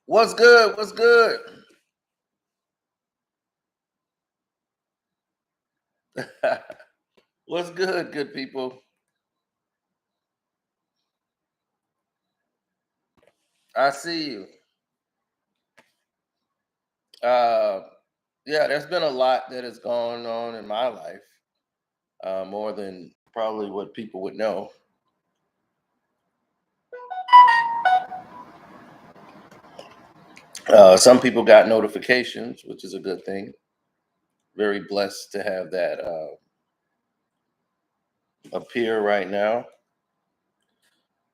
What's good? What's good? What's good people? I see you. Uh, yeah, there's been a lot that has gone on in my life, more than probably what people would know. Some people got notifications, which is a good thing. Very blessed to have that appear right now.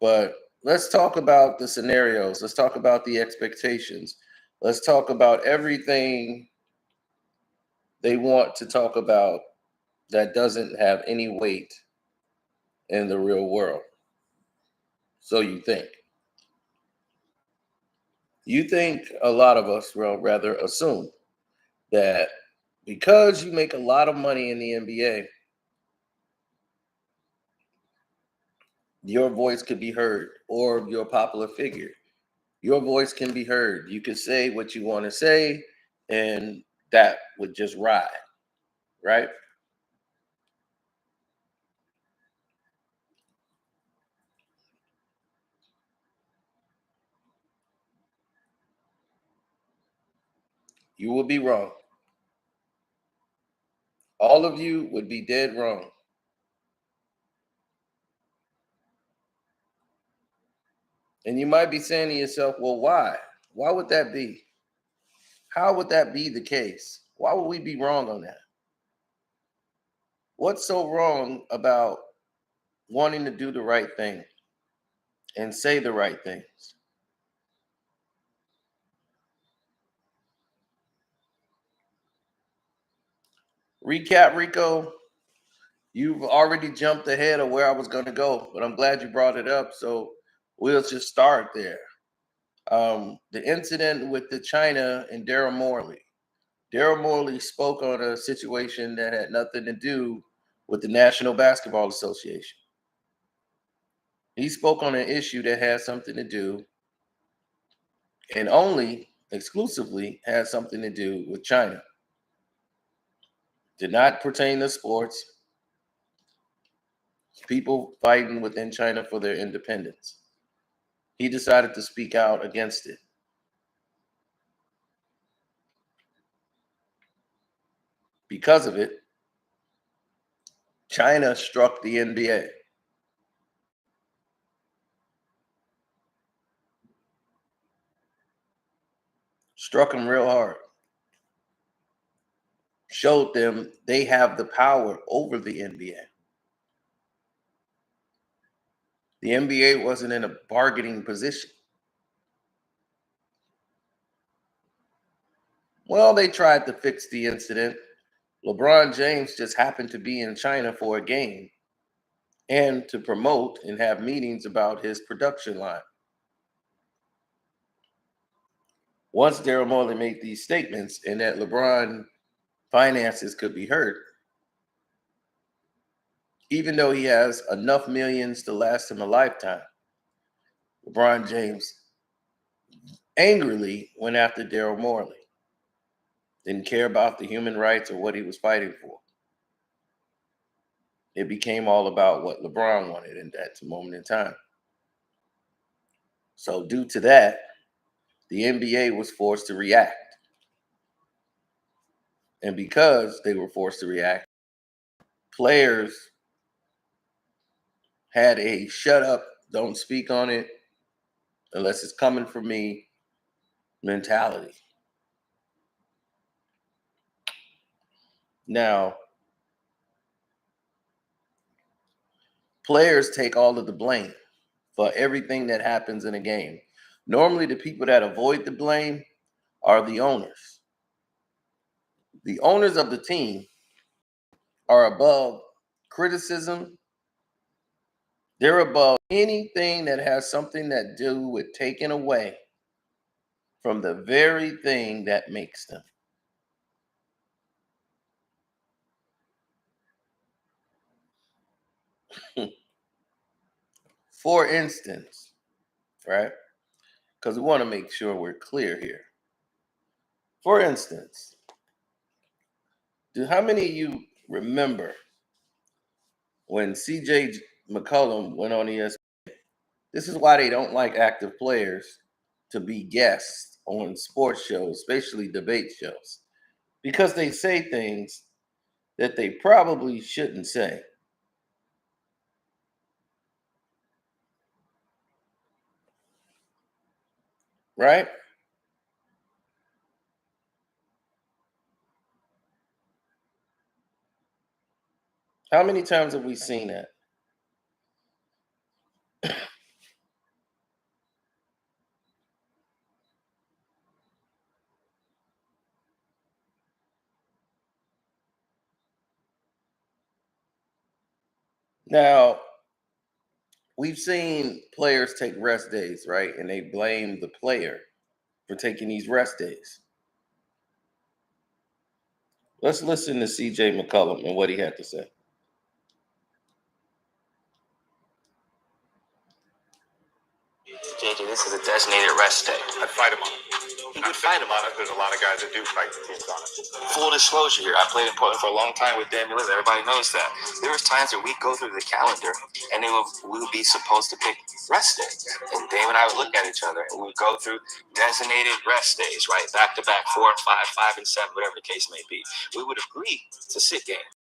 But let's talk about the scenarios. Let's talk about the expectations. Let's talk about everything they want to talk about that doesn't have any weight in the real world. So you think. You think a lot of us will rather assume that because you make a lot of money in the NBA, your voice could be heard, or you're a popular figure. Your voice can be heard. You can say what you want to say, and that would just ride, right? You will be wrong. All of you would be dead wrong. And you might be saying to yourself, well, why? Why would that be? How would that be the case? Why would we be wrong on that? What's so wrong about wanting to do the right thing and say the right things? Recap, Rico. You've already jumped ahead of where I was going to go, but I'm glad you brought it up. So we'll just start there. The incident with the China and Daryl Morley. Daryl Morley spoke on a situation that had nothing to do with the National Basketball Association. He spoke on an issue that had something to do, and only exclusively had something to do with China. Did not pertain to sports, people fighting within China for their independence. He decided to speak out against it. Because of it, China struck the NBA. Struck them real hard. Showed them they have the power over the NBA. The NBA wasn't in a bargaining position. Well, they tried to fix the incident. LeBron James just happened to be in China for a game and to promote and have meetings about his production line. Once Daryl Morley made these statements and that LeBron finances could be hurt, even though he has enough millions to last him a lifetime, LeBron James angrily went after Daryl Morley. Didn't care about the human rights or what he was fighting for. It became all about what LeBron wanted in that moment in time. So, due to that, the NBA was forced to react. And because they were forced to react, players had a shut up, don't speak on it unless it's coming from me mentality. Now, players take all of the blame for everything that happens in a game. Normally, the people that avoid the blame are the owners. The owners of the team are above criticism. They're above anything that has something that do with taking away from the very thing that makes them. For instance, right? because we want to make sure we're clear here. For instance, how many of you remember when CJ McCollum went on ESPN? This is why they don't like active players to be guests on sports shows, especially debate shows, because they say things that they probably shouldn't say. Right? How many times have we seen that? Now, we've seen players take rest days, right? And they blame the player for taking these rest days. Let's listen to CJ McCollum and what he had to say. JJ, this is a designated rest day. I'd fight him on it. I'd fight him on it. There's a lot of guys that do fight the teams on it. Full disclosure here, I played in Portland for a long time with Dan Miller. Everybody knows that. There was times where we'd go through the calendar and we would be supposed to pick rest days. And Dave and I would look at each other and we would go through designated rest days, right? Back to back, 4 and 5, 5 and 7, whatever the case may be. We would agree to sit games.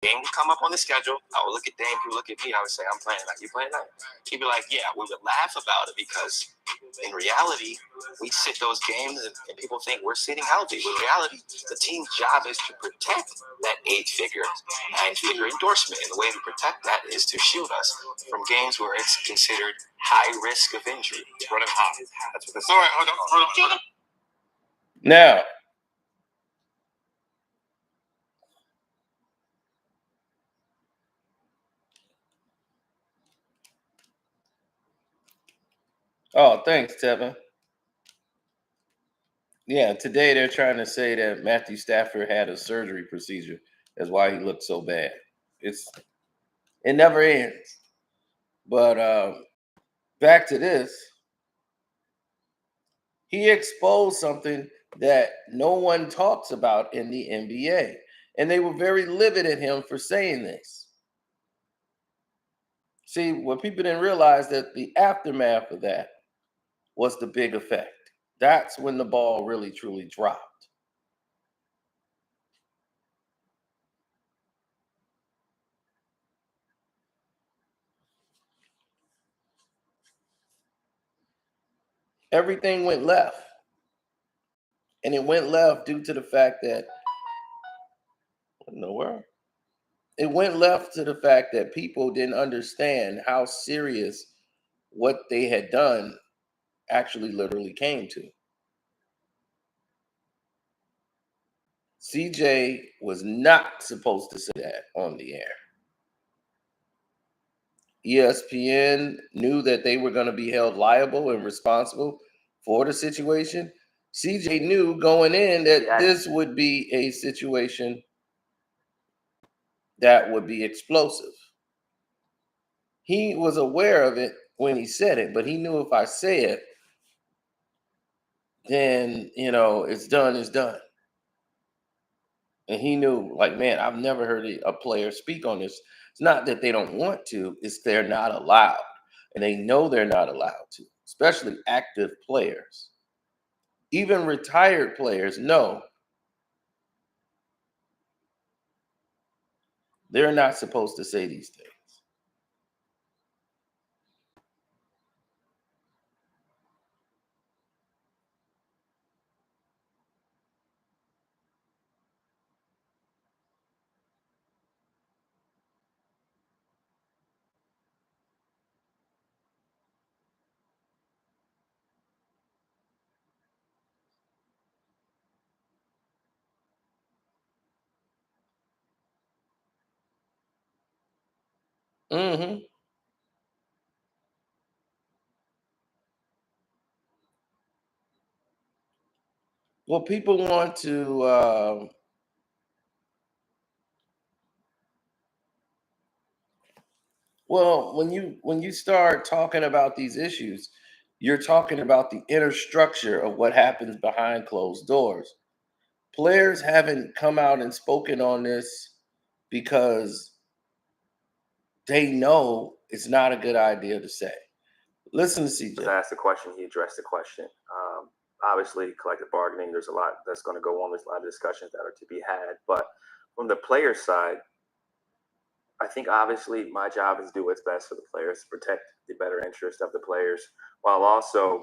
Game would come up on the schedule. I would look at Dame. He would look at me. I would say, I'm playing that. You playing that? He'd be like, yeah. We would laugh about it because in reality, we sit those games and people think we're sitting healthy. But in reality, the team's job is to protect that 8-figure, 9-figure endorsement. And the way to protect that is to shield us from games where it's considered high risk of injury. It's running hot. That's what this is. All right, hold on. Now, oh, thanks, Tevin. Yeah, today they're trying to say that Matthew Stafford had a surgery procedure. That's why he looked so bad. It never ends. But back to this, he exposed something that no one talks about in the NBA, and they were very livid at him for saying this. See, what people didn't realize that the aftermath of that was the big effect. That's when the ball really truly dropped. Everything went left. And it went left due to the fact that, what in the world? It went left to the fact that people didn't understand how serious what they had done actually literally came to. CJ was not supposed to say that on the air. ESPN knew that they were going to be held liable and responsible for the situation. CJ knew going in that this would be a situation that would be explosive. He was aware of it when he said it, but he knew if I say it, then, it's done, it's done. And he knew, like, man, I've never heard a player speak on this. It's not that they don't want to, it's they're not allowed. And they know they're not allowed to, especially active players. Even retired players know they're not supposed to say these things. Hmm. Well, people want to. Well, when you start talking about these issues, You're talking about the inner structure of what happens behind closed doors. Players haven't come out and spoken on this because they know it's not a good idea to say. Listen to CJ. Asked the question, he addressed the question. Obviously, collective bargaining, there's a lot that's going to go on. There's a lot of discussions that are to be had. But from the player side, I think obviously my job is to do what's best for the players, to protect the better interest of the players, while also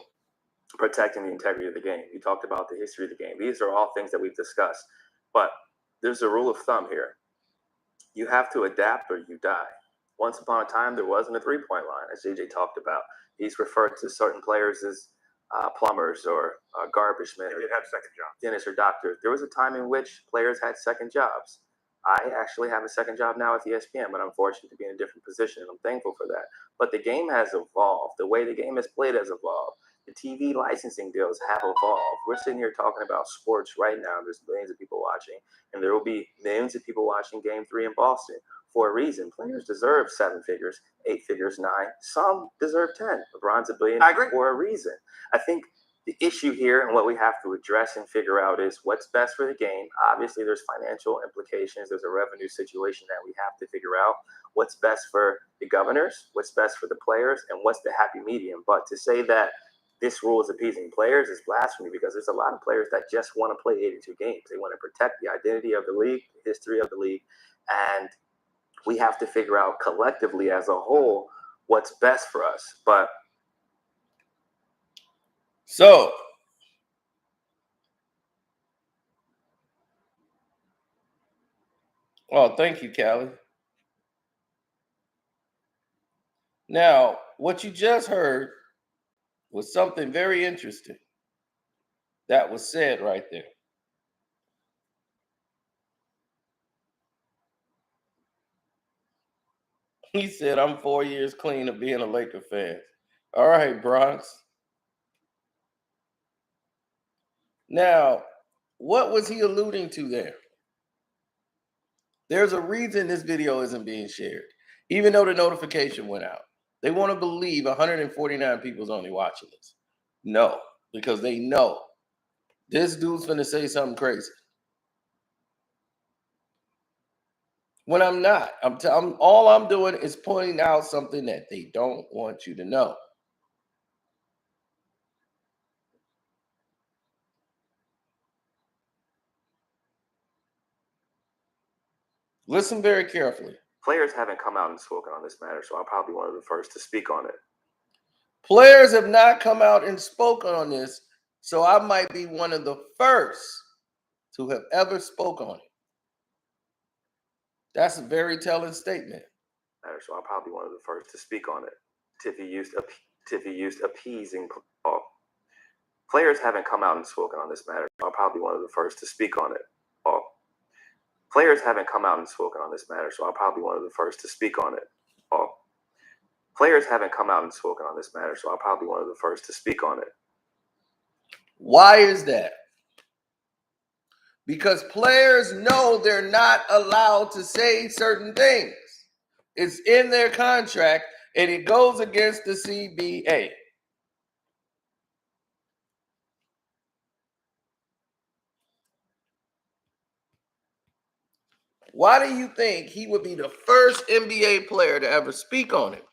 protecting the integrity of the game. You talked about the history of the game. These are all things that we've discussed. But there's a rule of thumb here. You have to adapt or you die. Once upon a time, there wasn't a three-point line, as JJ talked about. He's referred to certain players as plumbers or garbage men. They did have second jobs. Dentists or doctors. There was a time in which players had second jobs. I actually have a second job now at the ESPN, but I'm fortunate to be in a different position, and I'm thankful for that. But the game has evolved. The way the game is played has evolved. The TV licensing deals have evolved. We're sitting here talking about sports right now. There's millions of people watching, and there will be millions of people watching Game 3 in Boston for a reason. Players deserve 7 figures, 8 figures, 9. Some deserve 10. LeBron's $1 billion for a reason. I think the issue here and what we have to address and figure out is what's best for the game. Obviously, there's financial implications. There's a revenue situation that we have to figure out. What's best for the governors, what's best for the players, and what's the happy medium. But to say that this rule is appeasing players is blasphemy, because there's a lot of players that just want to play 82 games. They want to protect the identity of the league, the history of the league, and we have to figure out collectively as a whole what's best for us. But so thank you, Callie. Now, what you just heard was something very interesting that was said right there. He said, I'm 4 years clean of being a Laker fan. All right, Bronx. Now, what was he alluding to there? There's a reason this video isn't being shared, even though the notification went out. They want to believe 149 people's only watching this. No, because they know this dude's finna say something crazy. When I'm not, all I'm doing is pointing out something that they don't want you to know. Listen very carefully. Players haven't come out and spoken on this matter, so I'm probably one of the first to speak on it. Players have not come out and spoken on this, so I might be one of the first to have ever spoke on it. That's a very telling statement. So I'm probably one of the first to speak on it. Tiffy used appeasing. Players haven't come out and spoken on this matter. I'm probably one of the first to speak on it. Players haven't come out and spoken on this matter, so I'm probably one of the first to speak on it. Players haven't come out and spoken on this matter, so I'm probably one of the first to speak on it. Why is that? Because players know they're not allowed to say certain things. It's in their contract, and it goes against the CBA. Why do you think he would be the first NBA player to ever speak on it?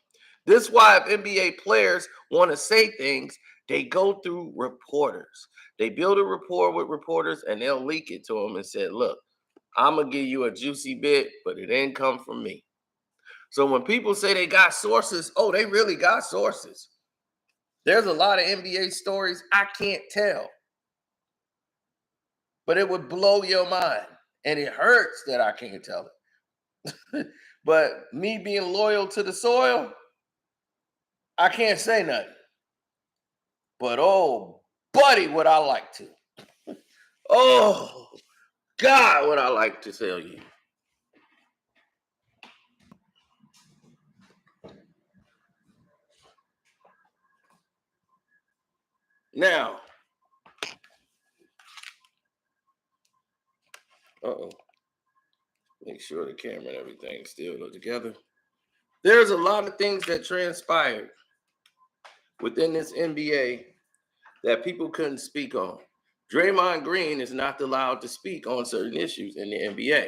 This is why if NBA players want to say things, they go through reporters. They build a rapport with reporters, and they'll leak it to them and say, look, I'm going to give you a juicy bit, but it ain't come from me. So when people say they got sources, oh, they really got sources. There's a lot of NBA stories I can't tell. But it would blow your mind. And it hurts that I can't tell it. But me being loyal to the soil, I can't say nothing. But oh, buddy, would I like to. Oh, God, would I like to tell you. Now, make sure the camera and everything's still together. There's a lot of things that transpired within this NBA that people couldn't speak on. Draymond Green is not allowed to speak on certain issues in the NBA,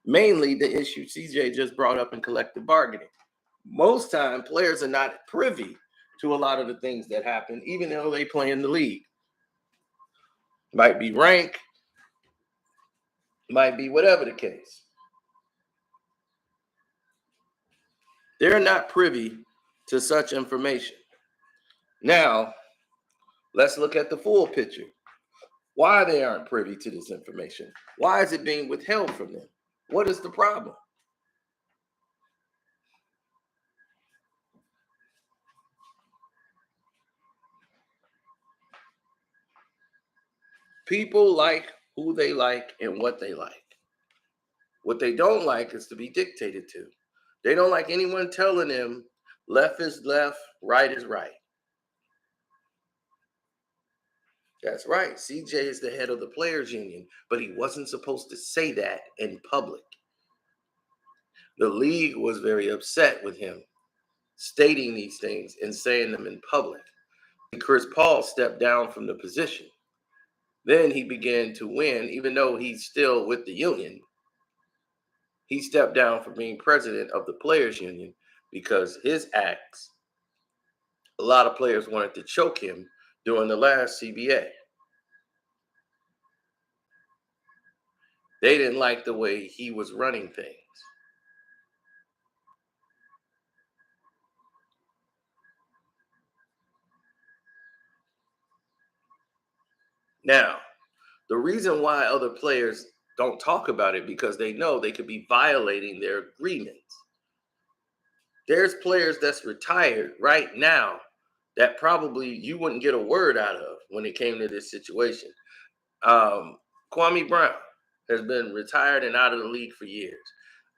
mainly the issue CJ just brought up in collective bargaining. Most time, players are not privy to a lot of the things that happen, even though they play in the league. Might be rank, might be whatever the case. They're not privy to such information. Now, let's look at the full picture. Why they aren't privy to this information? Why is it being withheld from them? What is the problem? People like who they like and what they like. What they don't like is to be dictated to. They don't like anyone telling them left is left, right is right. That's right. CJ is the head of the players union, but he wasn't supposed to say that in public. The league was very upset with him stating these things and saying them in public. Chris Paul stepped down from the position. Then he began to win, even though he's still with the union. He stepped down from being president of the players union because his acts, a lot of players wanted to choke him during the last CBA. They didn't like the way he was running things. Now, the reason why other players don't talk about it because they know they could be violating their agreements. There's players that's retired right now that probably you wouldn't get a word out of when it came to this situation. Kwame Brown has been retired and out of the league for years.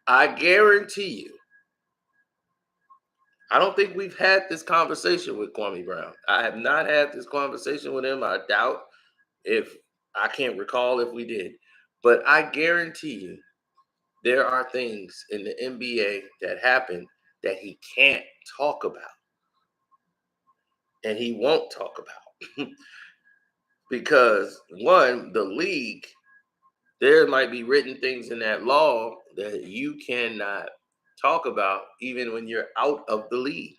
I guarantee you, I don't think we've had this conversation with Kwame Brown. I have not had this conversation with him. I doubt if I can't recall if we did. But I guarantee you, there are things in the NBA that happen that he can't talk about. And he won't talk about. Because, one, the league, there might be written things in that law that you cannot talk about even when you're out of the league.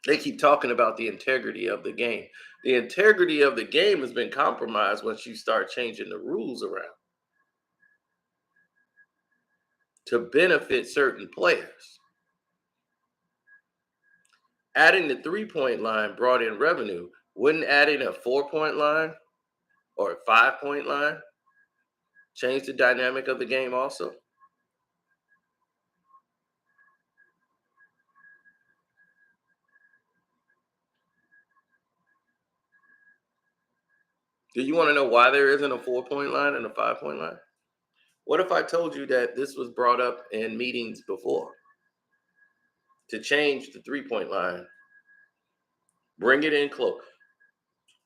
They keep talking about the integrity of the game. The integrity of the game has been compromised once you start changing the rules around to benefit certain players. Adding the 3-point line brought in revenue. Wouldn't adding a 4-point line or a 5-point line change the dynamic of the game also? Do you want to know why there isn't a 4-point line and a 5-point line? What if I told you that this was brought up in meetings before to change the 3-point line, bring it in close,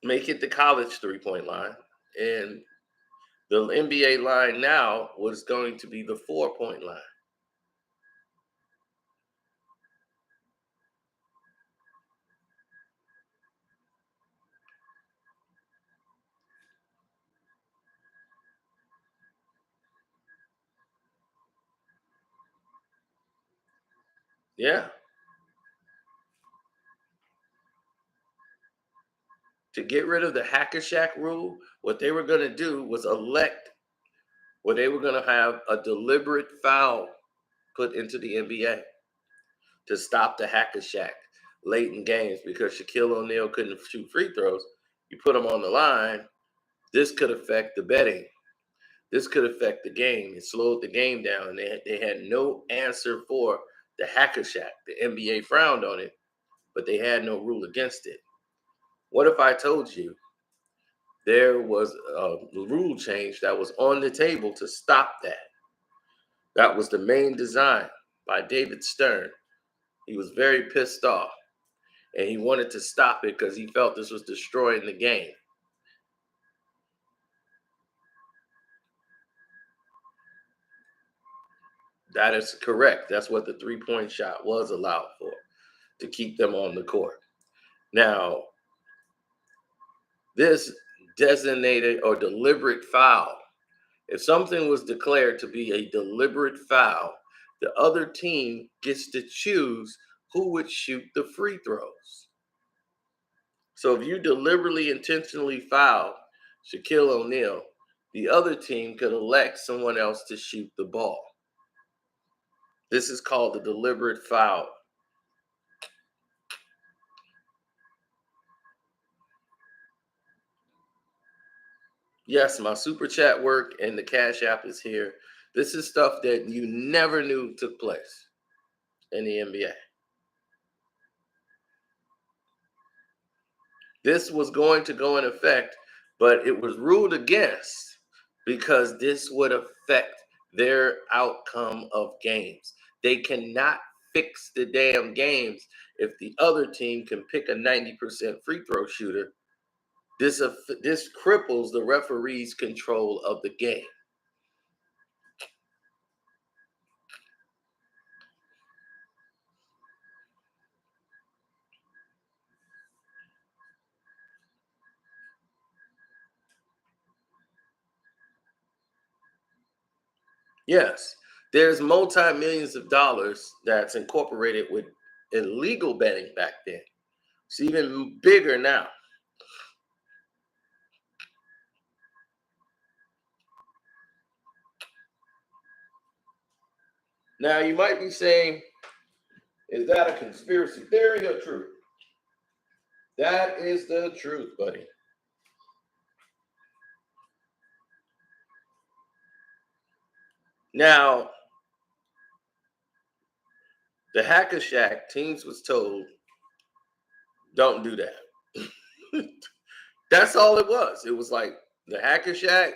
make it the college 3-point line, and the NBA line now was going to be the 4-point line? Yeah. To get rid of the Hacker Shack rule, what they were going to do was they were going to have a deliberate foul put into the NBA to stop the Hacker Shack late in games because Shaquille O'Neal couldn't shoot free throws. You put him on the line. This could affect the betting. This could affect the game. It slowed the game down. And they had no answer for the Hacker Shack. The NBA frowned on it, but they had no rule against it. What if I told you there was a rule change that was on the table to stop that? That was the main design by David Stern. He was very pissed off and he wanted to stop it because he felt this was destroying the game. That is correct. That's what the 3-point shot was allowed for, to keep them on the court. Now, this designated or deliberate foul, if something was declared to be a deliberate foul, the other team gets to choose who would shoot the free throws. So if you deliberately, intentionally foul Shaquille O'Neal, the other team could elect someone else to shoot the ball. This is called a deliberate foul. Yes, my super chat work and the Cash App is here. This is stuff that you never knew took place in the NBA. This was going to go in effect, but it was ruled against because this would affect their outcome of games. They cannot fix the damn games if the other team can pick a 90% free throw shooter. This cripples the referee's control of the game. Yes, there's multi-millions of dollars that's incorporated with illegal betting back then. It's even bigger now. Now, you might be saying, is that a conspiracy theory or truth? That is the truth, buddy. Now, the Hacker Shack teams was told, don't do that. That's all it was. It was like the Hacker Shack,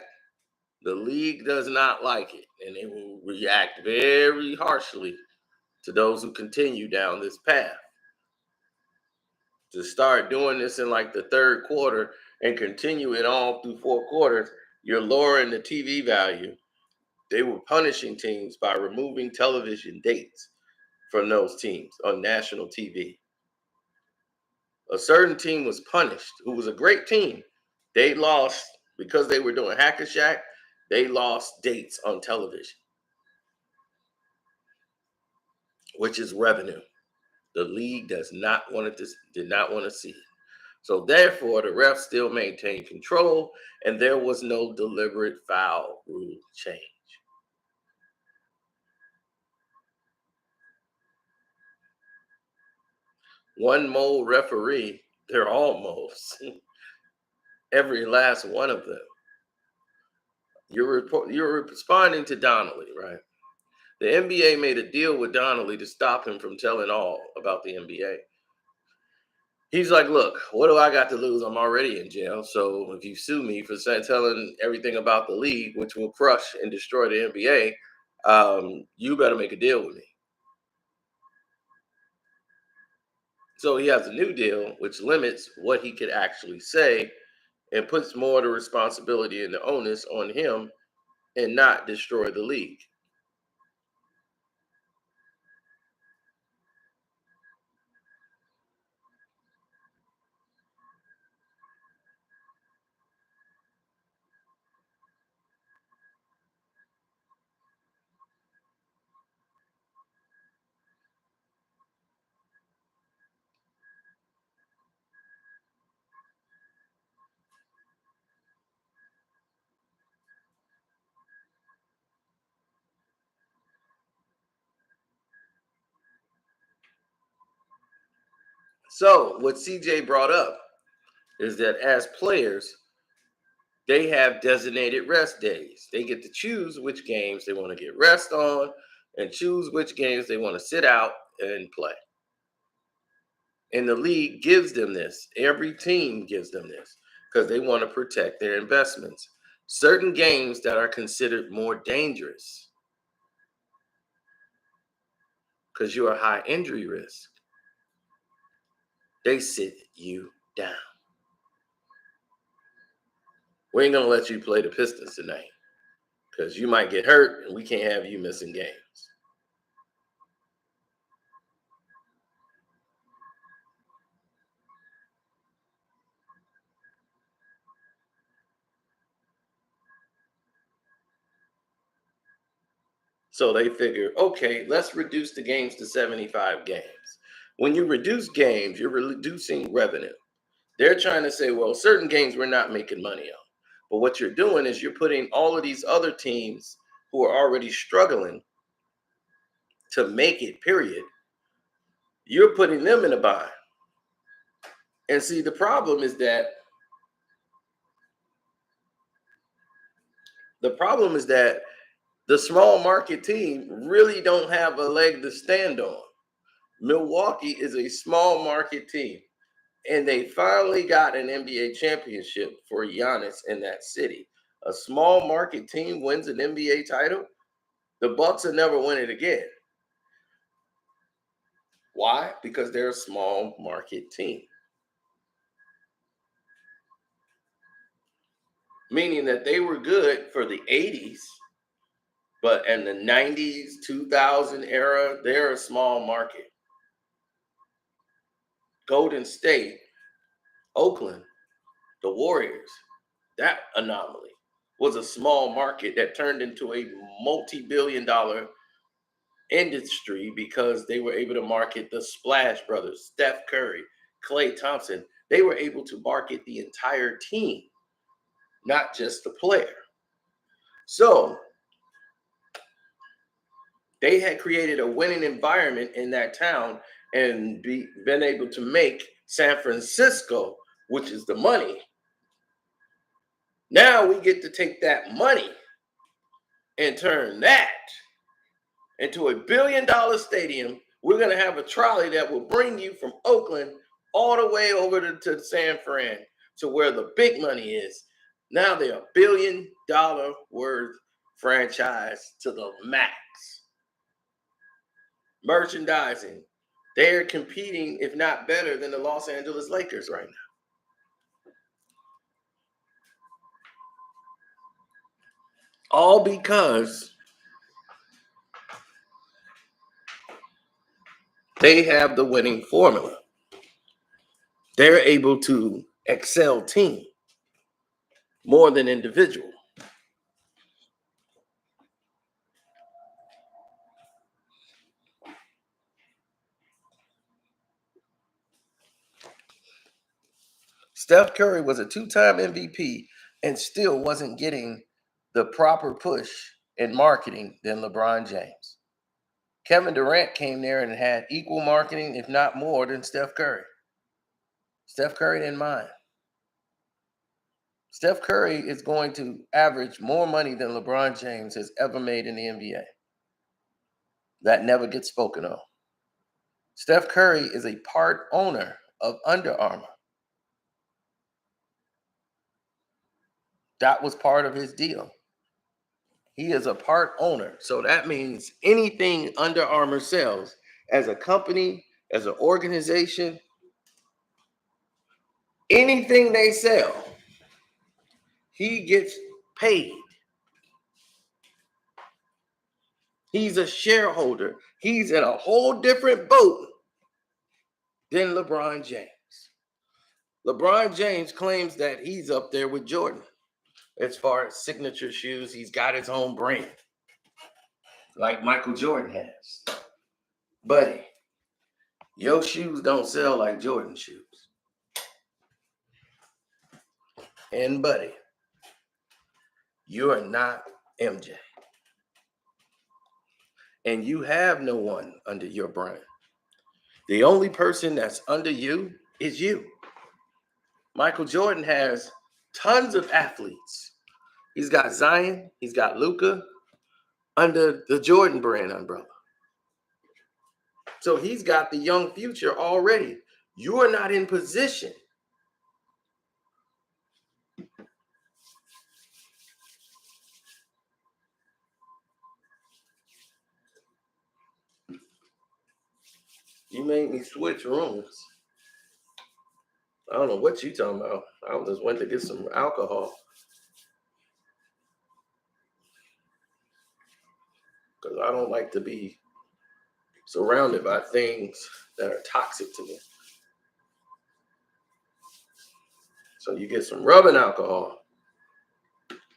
the league does not like it, and they will react very harshly to those who continue down this path. To start doing this in like the third quarter and continue it all through 4 quarters, you're lowering the TV value. They were punishing teams by removing television dates from those teams on national TV. A certain team was punished, who was a great team. They lost, because they were doing Hacker Shack, they lost dates on television, which is revenue. The league did not want to see it. So therefore, the refs still maintained control, and there was no deliberate foul rule change. One mole referee, they're all moles. Every last one of them. You're responding to Donnelly, right? The NBA made a deal with Donnelly to stop him from telling all about the NBA. He's like, look, what do I got to lose? I'm already in jail. So if you sue me for telling everything about the league, which will crush and destroy the NBA, you better make a deal with me. So he has a new deal, which limits what he could actually say and puts more of the responsibility and the onus on him and not destroy the league. So what CJ brought up is that as players, they have designated rest days. They get to choose which games they want to get rest on and choose which games they want to sit out and play. And the league gives them this. Every team gives them this because they want to protect their investments. Certain games that are considered more dangerous because you're a high injury risk, they sit you down. We ain't going to let you play the Pistons tonight because you might get hurt and we can't have you missing games. So they figure, okay, let's reduce the games to 75 games. When you reduce games, you're reducing revenue. They're trying to say, well, certain games we're not making money on. But what you're doing is you're putting all of these other teams who are already struggling to make it, period. You're putting them in a bind. And see, the problem is that the small market team really don't have a leg to stand on. Milwaukee is a small market team, and they finally got an NBA championship for Giannis in that city. A small market team wins an NBA title. The Bucks will never win it again. Why? Because they're a small market team. Meaning that they were good for the 80s, but in the 90s, 2000 era, they're a small market. Golden State, Oakland, the Warriors, that anomaly was a small market that turned into a multi-billion-dollar industry because they were able to market the Splash Brothers, Steph Curry, Klay Thompson. They were able to market the entire team, not just the player. So they had created a winning environment in that town and been able to make San Francisco, which is the money. Now we get to take that money and turn that into $1 billion stadium. We're going to have a trolley that will bring you from Oakland all the way over to San Fran, to where the big money is. Now they're $1 billion worth franchise to the max. Merchandising. They're competing, if not better, than the Los Angeles Lakers right now. All because they have the winning formula. They're able to excel team more than individual. Steph Curry was a two-time MVP and still wasn't getting the proper push in marketing than LeBron James. Kevin Durant came there and had equal marketing, if not more, than Steph Curry. Steph Curry didn't mind. Steph Curry is going to average more money than LeBron James has ever made in the NBA. That never gets spoken of. Steph Curry is a part owner of Under Armour. That was part of his deal. He is a part owner. So that means anything Under Armour sells as a company, as an organization, anything they sell, he gets paid. He's a shareholder. He's in a whole different boat than LeBron James. LeBron James claims that he's up there with Jordan. As far as signature shoes, he's got his own brand, like Michael Jordan has. Buddy, your shoes don't sell like Jordan shoes. And buddy, you are not MJ. And you have no one under your brand. The only person that's under you is you. Michael Jordan has tons of athletes. He's got Zion, he's got Luka under the Jordan brand umbrella. So he's got the young future already. You are not in position. You made me switch rooms. I don't know what you talking about. I just went to get some alcohol. Because I don't like to be surrounded by things that are toxic to me. So you get some rubbing alcohol,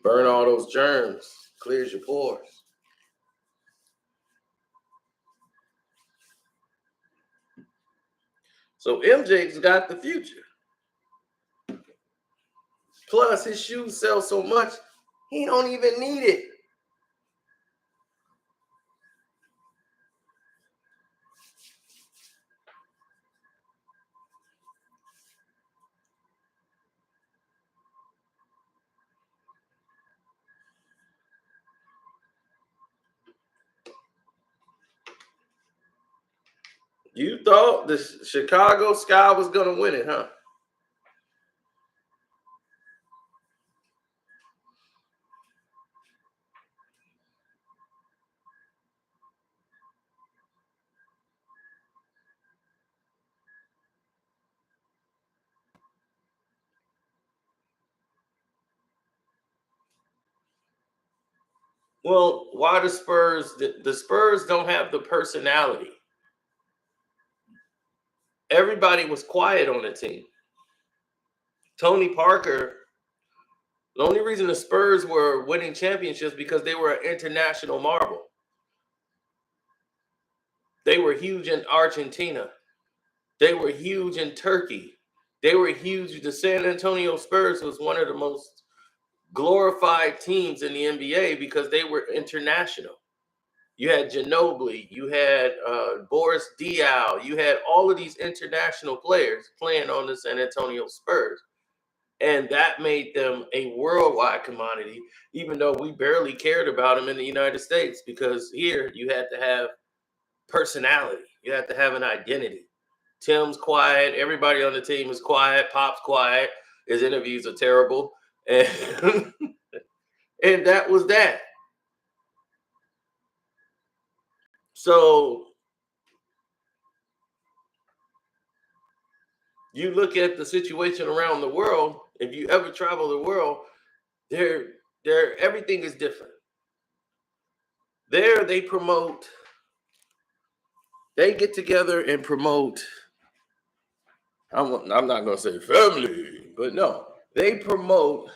burn all those germs, clears your pores. So MJ's got the future. Plus, his shoes sell so much, he don't even need it. You thought the Chicago Sky was going to win it, huh? Well, why the Spurs? The Spurs don't have the personality. Everybody was quiet on the team. Tony Parker, the only reason the Spurs were winning championships because they were an international marvel. They were huge in Argentina. They were huge in Turkey. They were huge. The San Antonio Spurs was one of the most glorified teams in the NBA because they were international. You had Ginobili, you had Boris Diaw, you had all of these international players playing on the San Antonio Spurs. And that made them a worldwide commodity, even though we barely cared about them in the United States, because here you had to have personality, you had to have an identity. Tim's quiet, everybody on the team is quiet, Pop's quiet, his interviews are terrible. And, and that was that. So you look at the situation around the world, if you ever travel the world, there everything is different. There they get together and promote. I'm not gonna say family, but no, they promote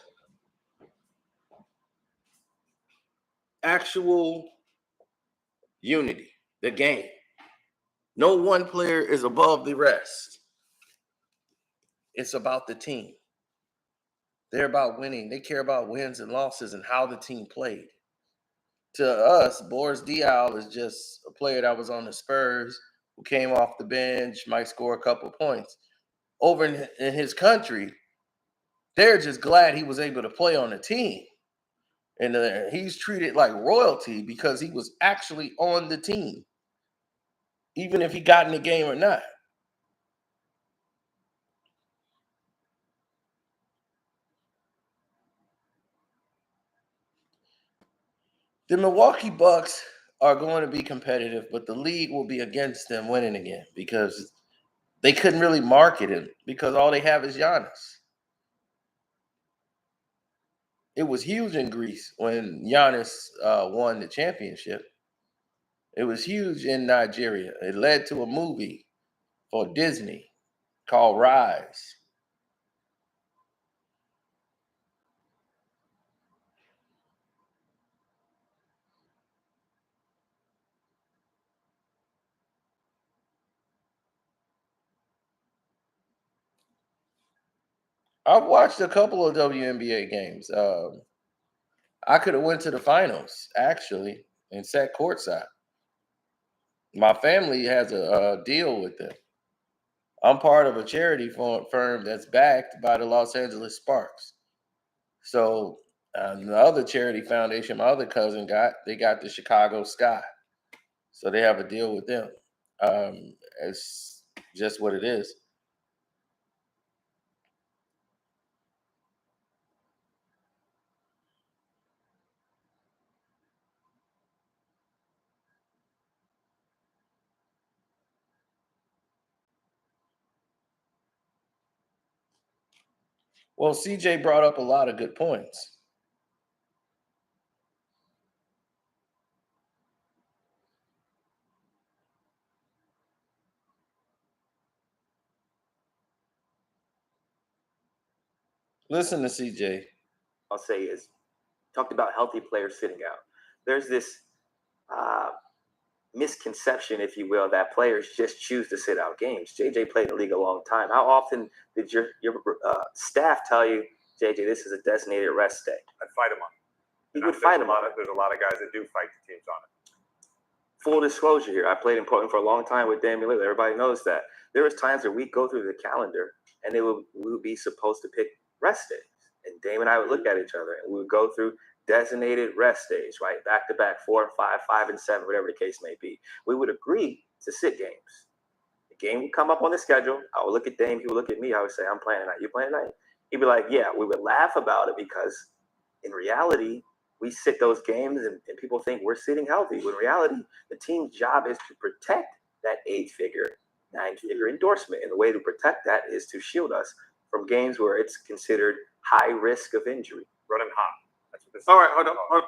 actual unity, the game. No one player is above the rest. It's about the team. They're about winning. They care about wins and losses and how the team played. To us, Boris Diaw is just a player that was on the Spurs who came off the bench, might score a couple points. Over in his country, they're just glad he was able to play on the team. And he's treated like royalty because he was actually on the team, even if he got in the game or not. The Milwaukee Bucks are going to be competitive, but the league will be against them winning again because they couldn't really market him because all they have is Giannis. It was huge in Greece when Giannis won the championship. It was huge in Nigeria. It led to a movie for Disney called Rise. I've watched a couple of WNBA games. I could have went to the finals actually and sat courtside. My family has a deal with them. I'm part of a charity firm that's backed by the Los Angeles Sparks. So the other charity foundation my other cousin they got the Chicago Sky. So they have a deal with them. It's just what it is. Well, CJ brought up a lot of good points. Listen to CJ. I'll say is talked about healthy players sitting out. There's this misconception, if you will, that players just choose to sit out games. JJ played in the league a long time. How often did your staff tell you, JJ, this is a designated rest day? I'd fight him on it. You would fight him on it. There's a lot of guys that do fight the teams on it. Full disclosure here, I played in Portland for a long time with Damian Lillard. Everybody knows that. There was times where we go through the calendar and we would be supposed to pick rest days. And Dame and I would look at each other and we would go through designated rest days, right? Back to back, 4 and 5, 5 and 7, whatever the case may be. We would agree to sit games. The game would come up on the schedule. I would look at Dame, he would look at me. I would say, I'm playing tonight. You playing tonight? He'd be like, yeah. We would laugh about it because in reality, we sit those games and people think we're sitting healthy. When in reality, the team's job is to protect that 8-figure, 9-figure endorsement. And the way to protect that is to shield us from games where it's considered high risk of injury. Running hot. That's what this All right, hold on.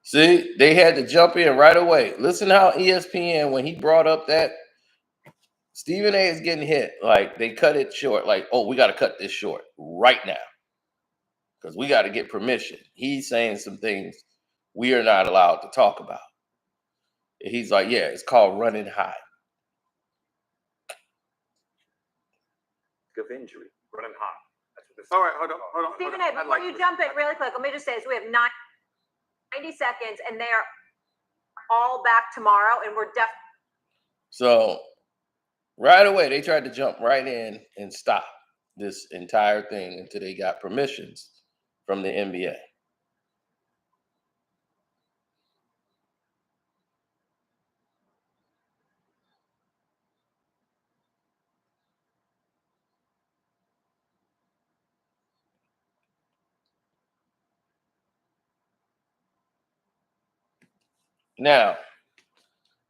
See, they had to jump in right away. Listen how ESPN, when he brought up that Stephen A is getting hit, like they cut it short. Like, oh, we got to cut this short right now because we got to get permission. He's saying some things we are not allowed to talk about. He's like, yeah, it's called running high. Of injury. running hot. That's what this All right, hold on. Stephen A, before you jump in really quick, let me just say this. We have 90 seconds and they are all back tomorrow and we're definitely. So right away, they tried to jump right in and stop this entire thing until they got permissions from the NBA. Now,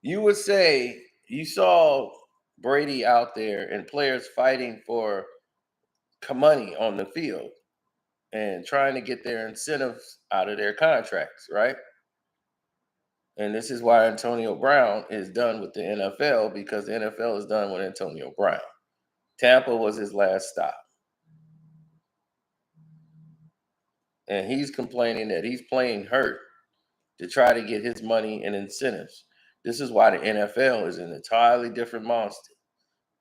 you would say you saw Brady out there and players fighting for money on the field and trying to get their incentives out of their contracts, right? And this is why Antonio Brown is done with the NFL, because the NFL is done with Antonio Brown. Tampa was his last stop. And he's complaining that he's playing hurt to try to get his money and incentives. This is why the NFL is an entirely different monster.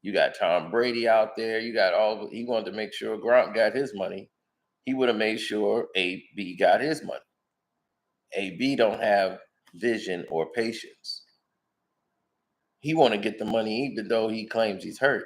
You got Tom Brady out there. You got he wanted to make sure Gronk got his money. He would have made sure AB got his money. AB don't have vision or patience. He want to get the money even though he claims he's hurt.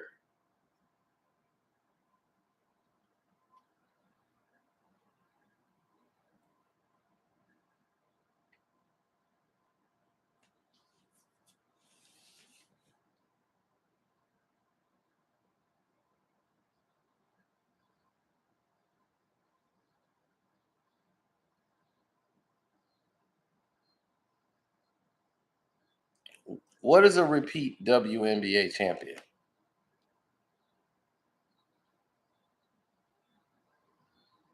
What is a repeat WNBA champion?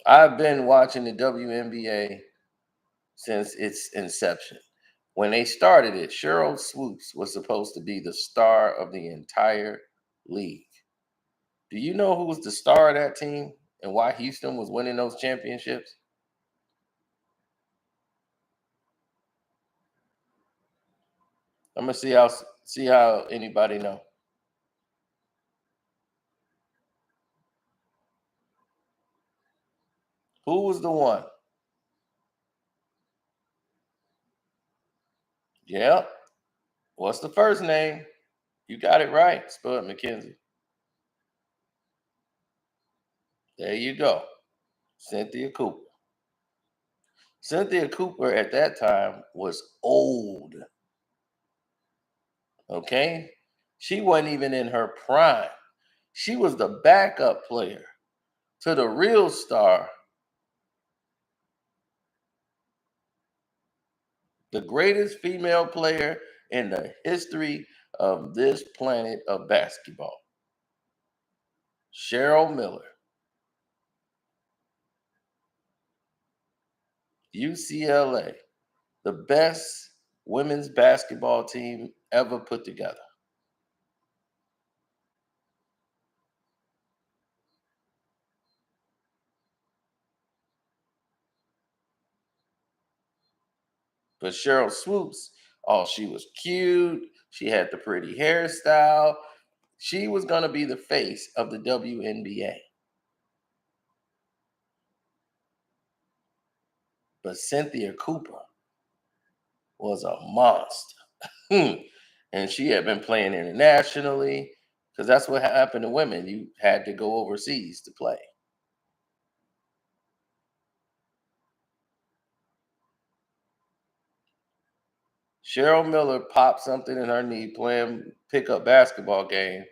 I've been watching the WNBA since its inception. When they started it, Cheryl Swoops was supposed to be the star of the entire league. Do you know who was the star of that team and why Houston was winning those championships? I'm gonna see how anybody know. Who was the one? Yep. What's the first name? You got it right, Spud McKenzie. There you go. Cynthia Cooper. Cynthia Cooper at that time was old. Okay? She wasn't even in her prime. She was the backup player to the real star, the greatest female player in the history of this planet of basketball, Cheryl Miller. UCLA, the best women's basketball team ever put together. But Cheryl Swoops, oh, she was cute. She had the pretty hairstyle. She was going to be the face of the WNBA. But Cynthia Cooper was a monster. And she had been playing internationally because that's what happened to women. You had to go overseas to play. Cheryl Miller popped something in her knee playing pickup basketball game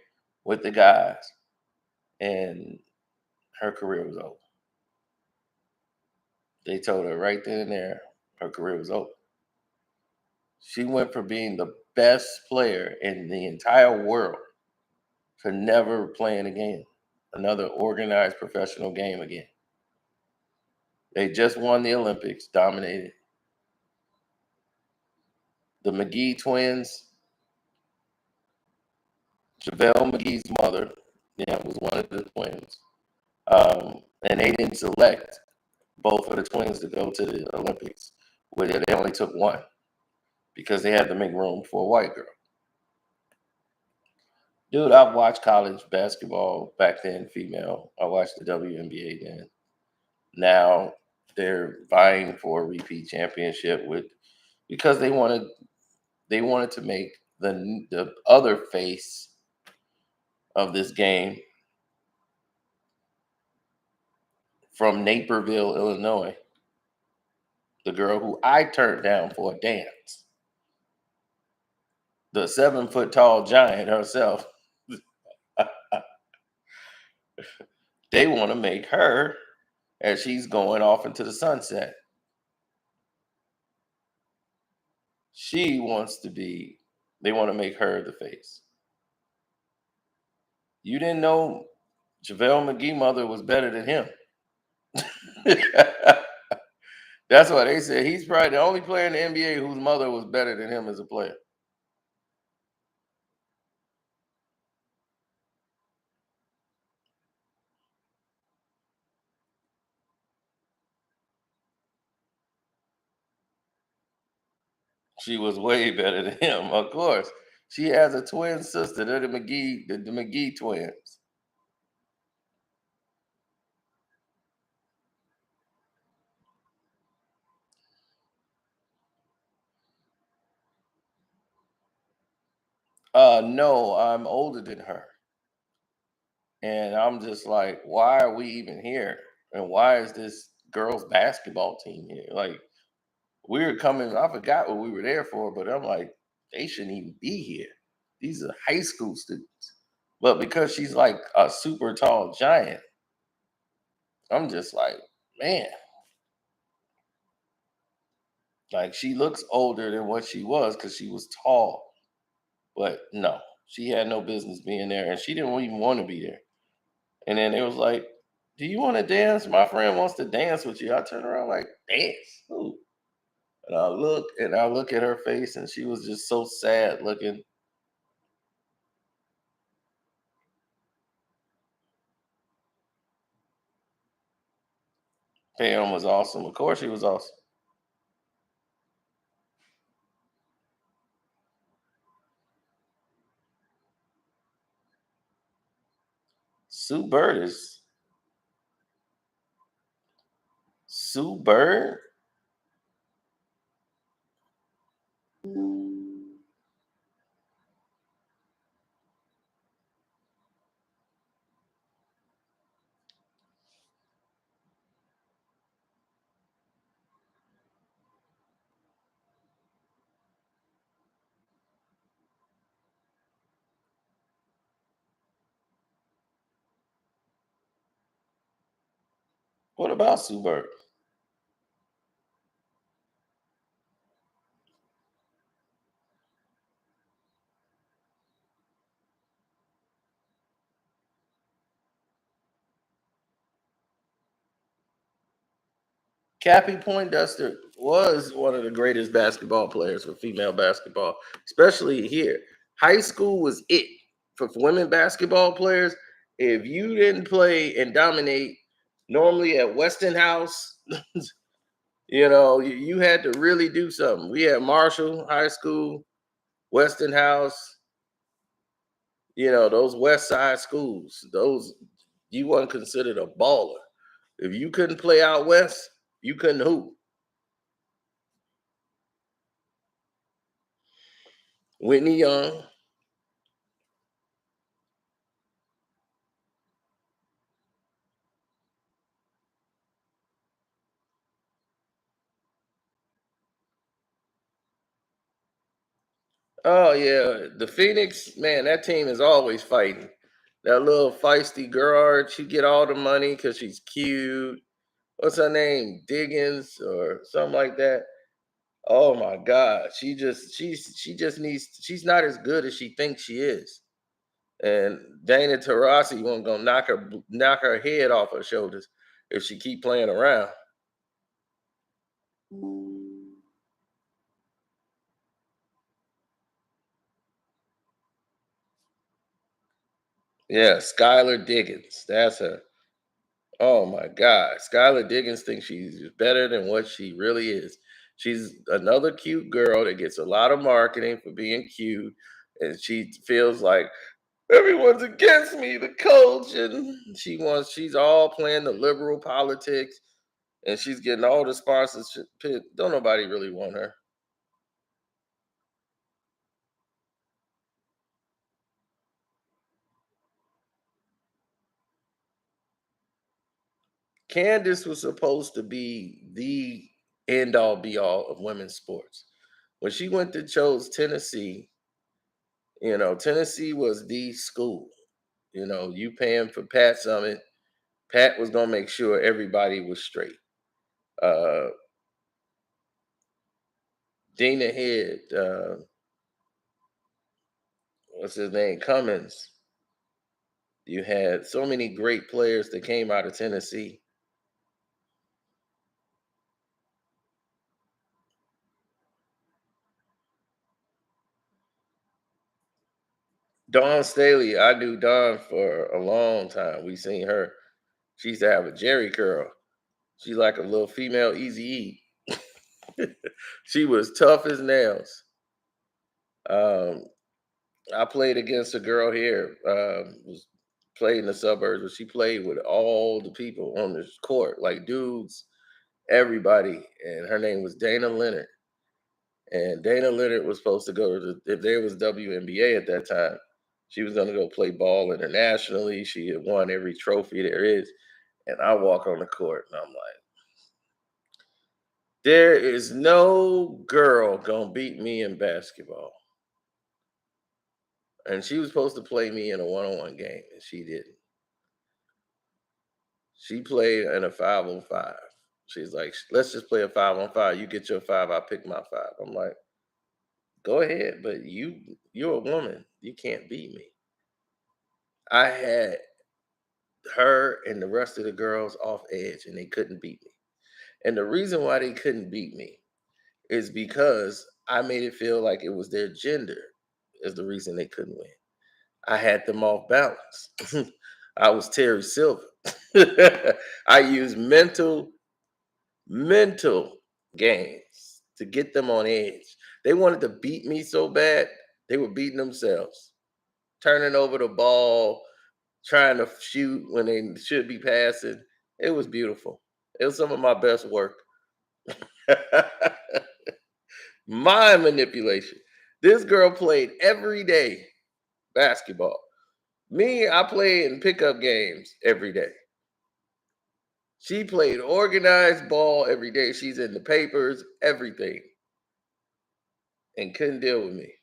with the guys, and her career was over. They told her right then and there her career was over. She went from being the best player in the entire world to never playing again, another organized professional game again. They just won the Olympics, dominated. The McGee twins, JaVale McGee's mother, was one of the twins. And they didn't select both of the twins to go to the Olympics. They only took one because they had to make room for a white girl. Dude, I've watched college basketball back then, female. I watched the WNBA then. Now they're vying for a repeat championship because they wanted to make the other face of this game from Naperville, Illinois, the girl who I turned down for a dance, the 7-foot tall giant herself. They want to make her as she's going off into the sunset. They want to make her the face. You didn't know JaVale McGee mother was better than him. That's why they said he's probably the only player in the NBA whose mother was better than him as a player. She was way better than him, of course. She has a twin sister. They're the McGee twins. No, I'm older than her. And I'm just like, why are we even here? And why is this girls basketball team here? Like, we were coming, I forgot what we were there for, but I'm like, they shouldn't even be here. These are high school students. But because she's like a super tall giant, I'm just like, man. Like, she looks older than what she was because she was tall. But no, she had no business being there. And she didn't even want to be there. And then it was like, do you want to dance? My friend wants to dance with you. I turn around like, dance? Who? And I look at her face, and she was just so sad looking. Pam was awesome. Of course, she was awesome. Sue Bird. What about Sue Bird? Cappie Poindexter was one of the greatest basketball players for female basketball, especially here. High school was it for women basketball players. If you didn't play and dominate, normally at Weston House, You know, you had to really do something. We had Marshall High School, Westinghouse, you know, those West Side schools. Those you weren't considered a baller. If you couldn't play out west, you couldn't hoop. Whitney Young. Oh yeah, the Phoenix man. That team is always fighting. That little feisty girl, she get all the money because she's cute. What's her name? Diggins or something like that. Oh my God, she just needs. She's not as good as she thinks she is. And Dana Taurasi won't gonna knock her head off her shoulders if she keep playing around. Yeah, Skylar Diggins. That's her. Oh my God. Skylar Diggins thinks she's better than what she really is. She's another cute girl that gets a lot of marketing for being cute. And she feels like everyone's against me, the coach. And she's all playing the liberal politics and she's getting all the sponsorship. Don't nobody really want her. Candace was supposed to be the end all be all of women's sports. When she went to chose Tennessee, you know, Tennessee was the school. You know, you paying for Pat Summit. Pat was gonna make sure everybody was straight. Uh Dana Head, what's his name? Cummins. You had so many great players that came out of Tennessee. Dawn Staley, I knew Dawn for a long time. We seen her. She used to have a Jerry curl. She's like a little female Easy E. She was tough as nails. Um, I played against a girl here. Was played in the suburbs, but she played with all the people on this court, like dudes, everybody. And her name was Dana Leonard. And Dana Leonard was supposed to go to if there was WNBA at that time, she was going to go play ball internationally. She had won every trophy there is. And I walk on the court and I'm like, there is no girl gonna beat me in basketball. And she was supposed to play me in a one-on-one game, and she didn't. She played in a 5-on-5. She's like, let's just play a 5-on-5. You get your five, I pick my five. I'm like, go ahead, but you're a woman. You can't beat me. I had her and the rest of the girls off edge, and they couldn't beat me. And the reason why they couldn't beat me is because I made it feel like it was their gender is the reason they couldn't win. I had them off balance. I was Terry Silver. I used mental games to get them on edge. They wanted to beat me so bad, they were beating themselves, turning over the ball, trying to shoot when they should be passing. It was beautiful. It was some of my best work. Mind manipulation. This girl played every day basketball. Me, I play in pickup games every day. She played organized ball every day. She's in the papers, everything, and couldn't deal with me.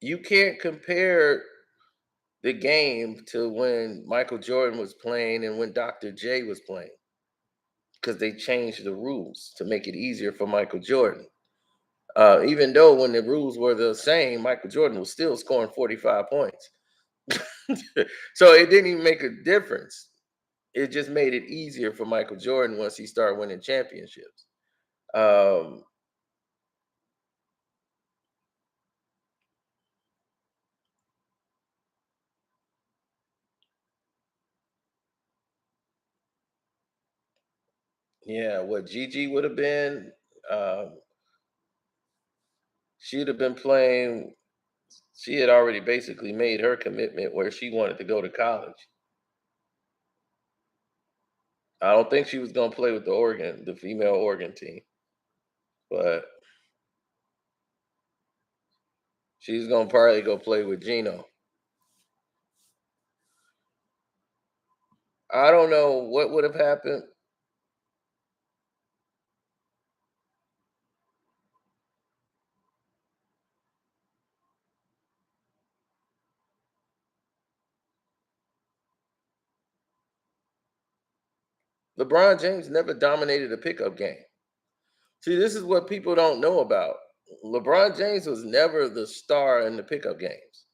You can't compare the game to when Michael Jordan was playing and when Dr. J was playing, because they changed the rules to make it easier for Michael Jordan. Even though when the rules were the same, Michael Jordan was still scoring 45 points. So it didn't even make a difference. It just made it easier for Michael Jordan once he started winning championships. Um, yeah, what Gigi would have been, um, she'd have been playing. She had already basically made her commitment where she wanted to go to college. I don't think she was going to play with the female Oregon team, but she's going to probably go play with Gino. I don't know what would have happened. LeBron James never dominated a pickup game. See, this is what people don't know about. LeBron James was never the star in the pickup games.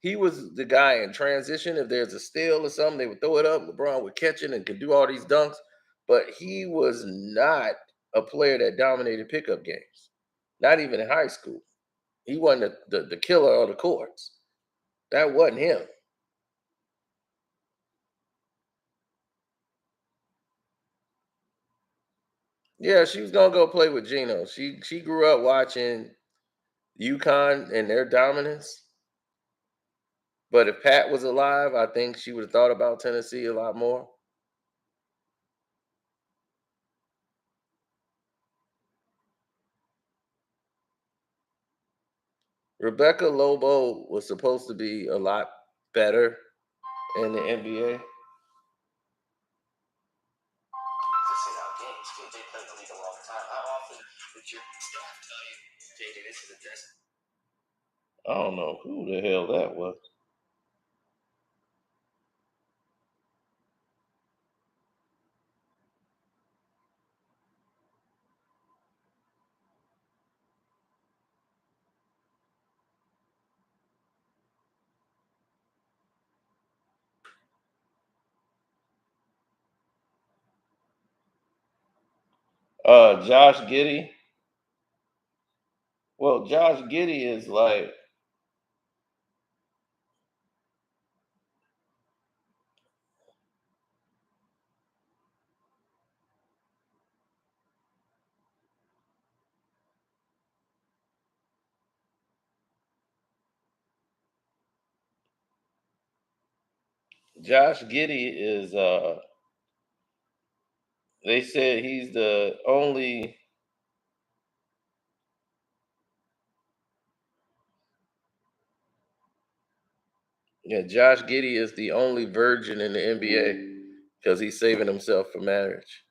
He was the guy in transition. If there's a steal or something, they would throw it up. LeBron would catch it and could do all these dunks. But he was not a player that dominated pickup games, not even in high school. He wasn't the killer of the courts. That wasn't him. Yeah, she was gonna go play with Gino. She grew up watching UConn and their dominance. But if Pat was alive, I think she would have thought about Tennessee a lot more. Rebecca Lobo was supposed to be a lot better in the NBA. Just sit out games. KJ played in the league a long time. How often did your staff tell you, JJ, this is a test? I don't know who the hell that was. Josh Giddey. Well, Josh Giddey is like, Josh Giddey is they said he's the only, yeah, Josh Giddey is the only virgin in the NBA because he's saving himself for marriage.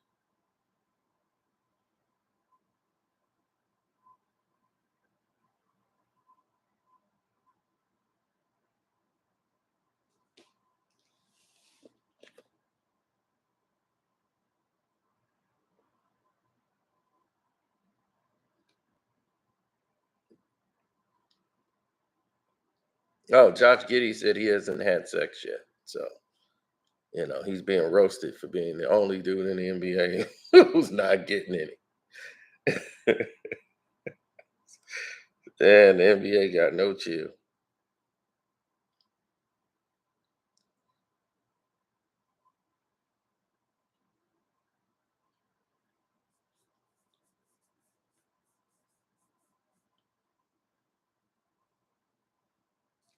Oh, Josh Giddey said he hasn't had sex yet. So, he's being roasted for being the only dude in the NBA who's not getting any. And the NBA got no chill.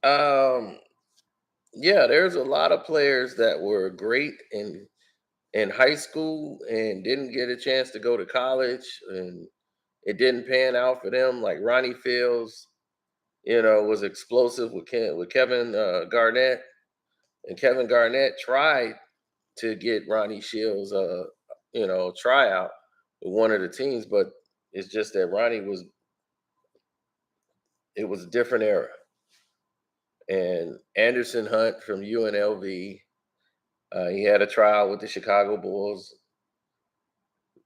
Um, yeah, there's a lot of players that were great in high school and didn't get a chance to go to college, and it didn't pan out for them. Like Ronnie Fields, was explosive with Kevin Garnett, and Kevin Garnett tried to get Ronnie Shields tryout with one of the teams, but it's just that Ronnie was, it was a different era. and Anderson Hunt from UNLV. He had a trial with the Chicago Bulls,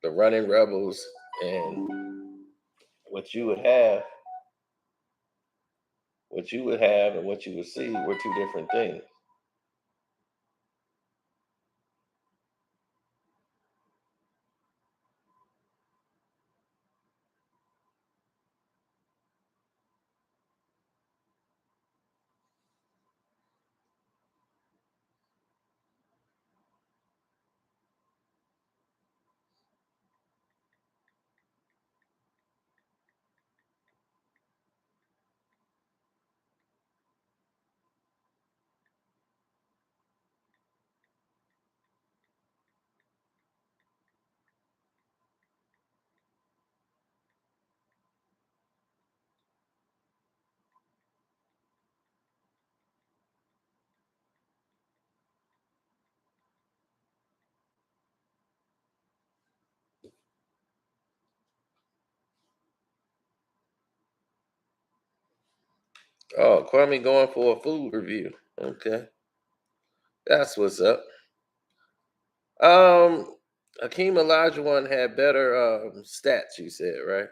the Running Rebels, and what you would have, and what you would see were two different things. Oh, Kwame going for a food review. Okay, that's what's up. Hakeem Olajuwon had better stats. You said, right?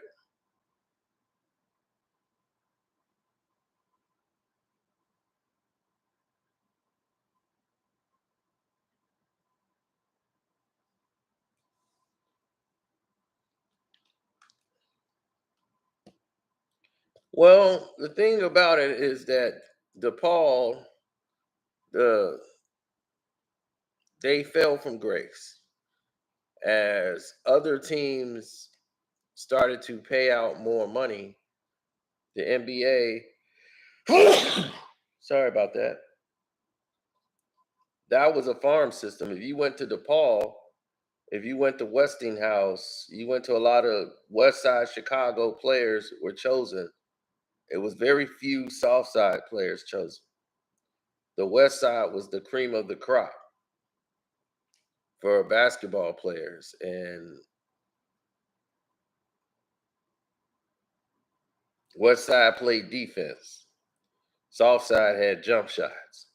Well, the thing about it is that DePaul, the they fell from grace as other teams started to pay out more money. The NBA, sorry about that. That was a farm system. If you went to DePaul, if you went to Westinghouse, you went to a lot of West Side Chicago players were chosen. It was very few South Side players chosen. The West Side was the cream of the crop for basketball players, and West Side played defense. South Side had jump shots.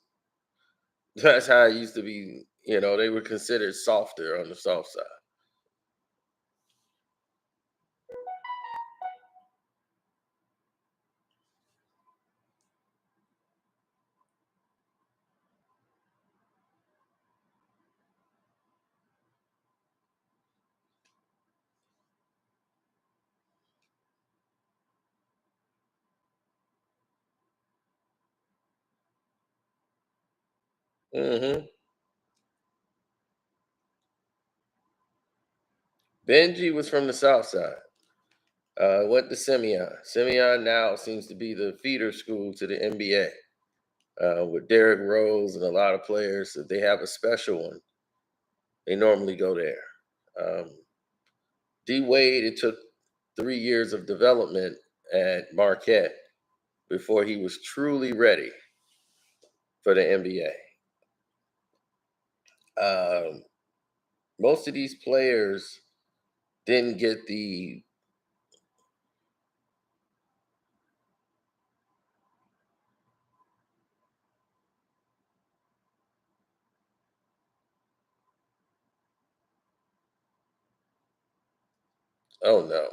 That's how it used to be. They were considered softer on the South Side. hmm Benji was from the South Side. Went to Simeon. Simeon now seems to be the feeder school to the NBA. With Derrick Rose and a lot of players. If they have a special one, they normally go there. Um, D Wade, it took 3 years of development at Marquette before he was truly ready for the NBA. Most of these players didn't get the. Oh no.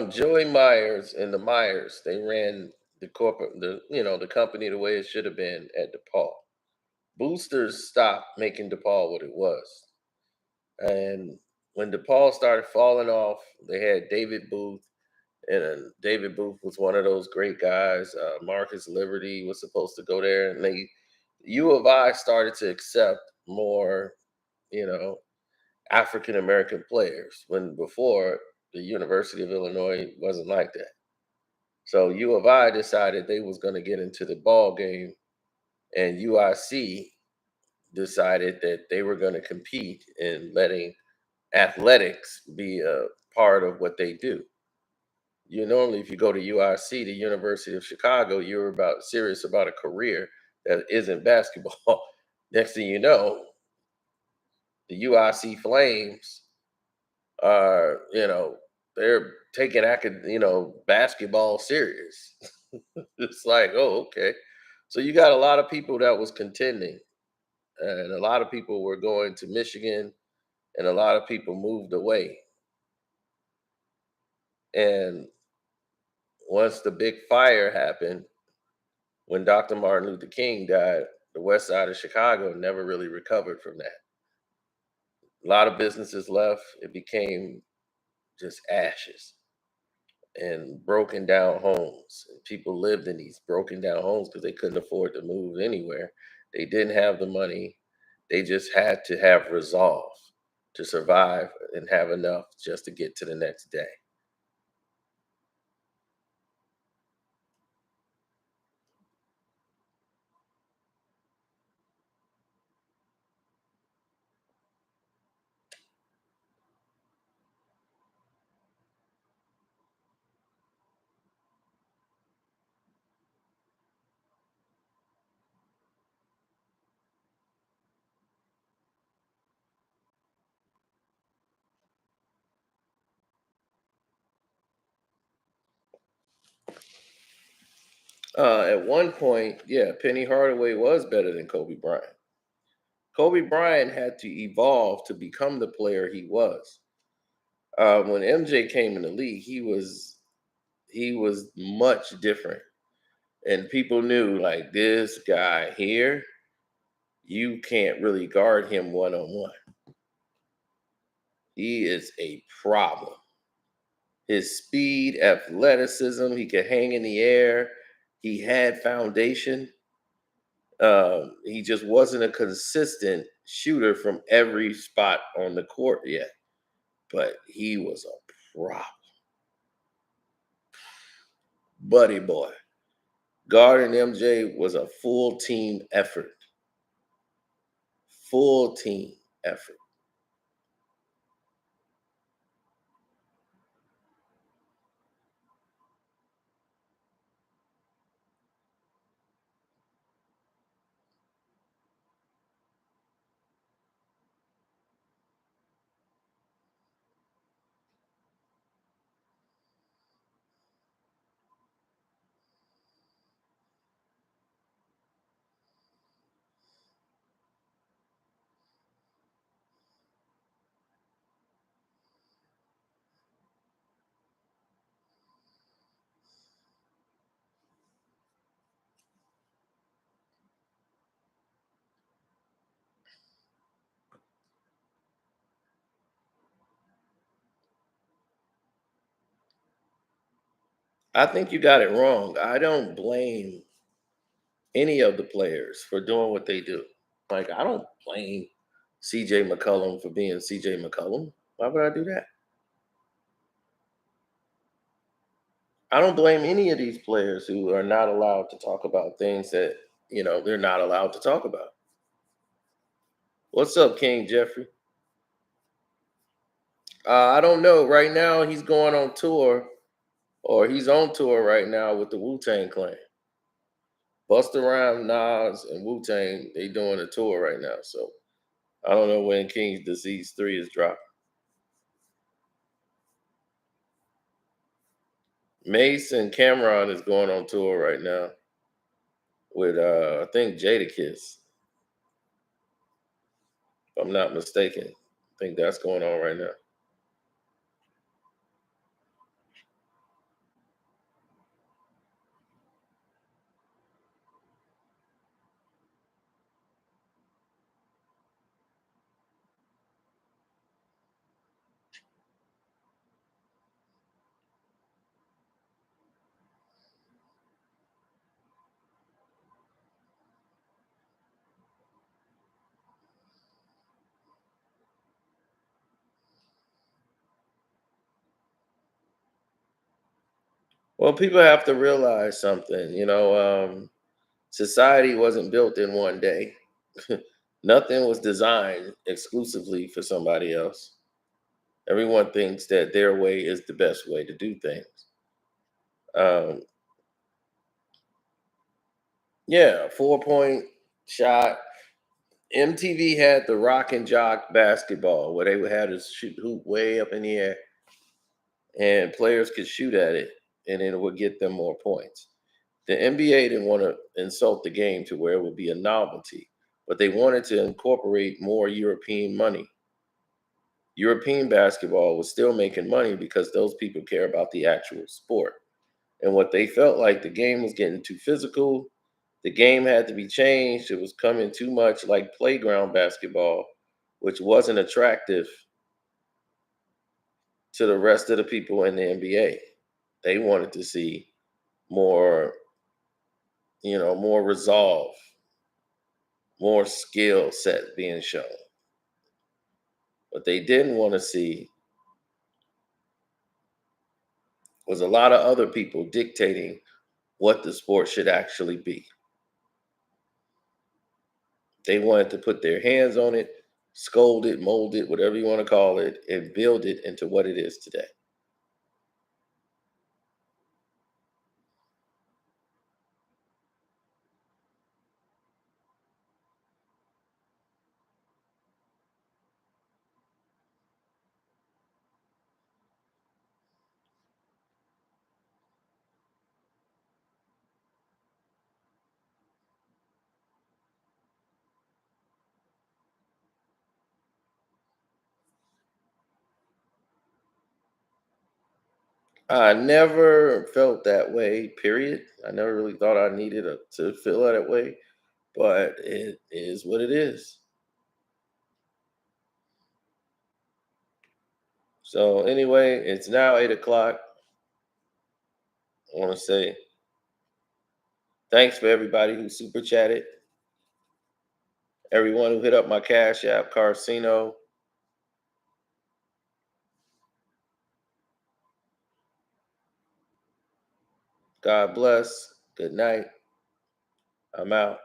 Joey Myers and the Myers, they ran the company the way it should have been at DePaul. Boosters stopped making DePaul what it was. And when DePaul started falling off, they had David Booth, and David Booth was one of those great guys. Marcus Liberty was supposed to go there, and U of I started to accept more, you know, African American players when before the University of Illinois wasn't like that. So U of I decided they was going to get into the ball game, and UIC decided that they were going to compete in letting athletics be a part of what they do. You normally, if you go to UIC, the University of Chicago, you're about serious about a career that isn't basketball. Next thing you know, the UIC Flames are, they're taking basketball serious. It's like, oh, okay. So you got a lot of people that was contending, and a lot of people were going to Michigan, and a lot of people moved away. And once the big fire happened, when Dr. Martin Luther King died, the west side of Chicago never really recovered from that. A lot of businesses left. It became just ashes and broken down homes. And people lived in these broken down homes because they couldn't afford to move anywhere. They didn't have the money. They just had to have resolve to survive and have enough just to get to the next day. At one point, yeah, Penny Hardaway was better than Kobe Bryant. Kobe Bryant had to evolve to become the player he was. When MJ came in the league, he was much different, and people knew like this guy here, you can't really guard him one on one. He is a problem. His speed, athleticism, he could hang in the air. He had foundation. He just wasn't a consistent shooter from every spot on the court yet, but he was a problem. Buddy boy. Guarding MJ was a full team effort. Full team effort. I think you got it wrong. I don't blame any of the players for doing what they do. Like, I don't blame CJ McCollum for being CJ McCollum. Why would I do that? I don't blame any of these players who are not allowed to talk about things that, they're not allowed to talk about. What's up, King Jeffrey? I don't know. Right now, he's going on tour, or he's on tour right now with the Wu-Tang Clan. Busta Rhymes, Nas, and Wu-Tang, they doing a tour right now. So I don't know when King's Disease 3 is dropping. Mace and Cameron is going on tour right now with I think Jadakiss, if I'm not mistaken. I think that's going on right now. Well, people have to realize something. Society wasn't built in one day. Nothing was designed exclusively for somebody else. Everyone thinks that their way is the best way to do things. Yeah, 4-point shot. MTV had the rock and jock basketball where they would have to shoot hoop way up in the air, and players could shoot at it, and it would get them more points. The NBA didn't want to insult the game to where it would be a novelty, but they wanted to incorporate more European money. European basketball was still making money because those people care about the actual sport. And what they felt like the game was getting too physical, the game had to be changed. It was coming too much like playground basketball, which wasn't attractive to the rest of the people in the NBA. They wanted to see more, more resolve, more skill set being shown. What they didn't want to see was a lot of other people dictating what the sport should actually be. They wanted to put their hands on it, scold it, mold it, whatever you want to call it, and build it into what it is today. I never felt that way, period. I never really thought I needed to feel that way, but it is what it is. So, anyway, it's now 8 o'clock. I want to say thanks for everybody who super chatted, everyone who hit up my Cash App, Carceno. God bless. Good night. I'm out.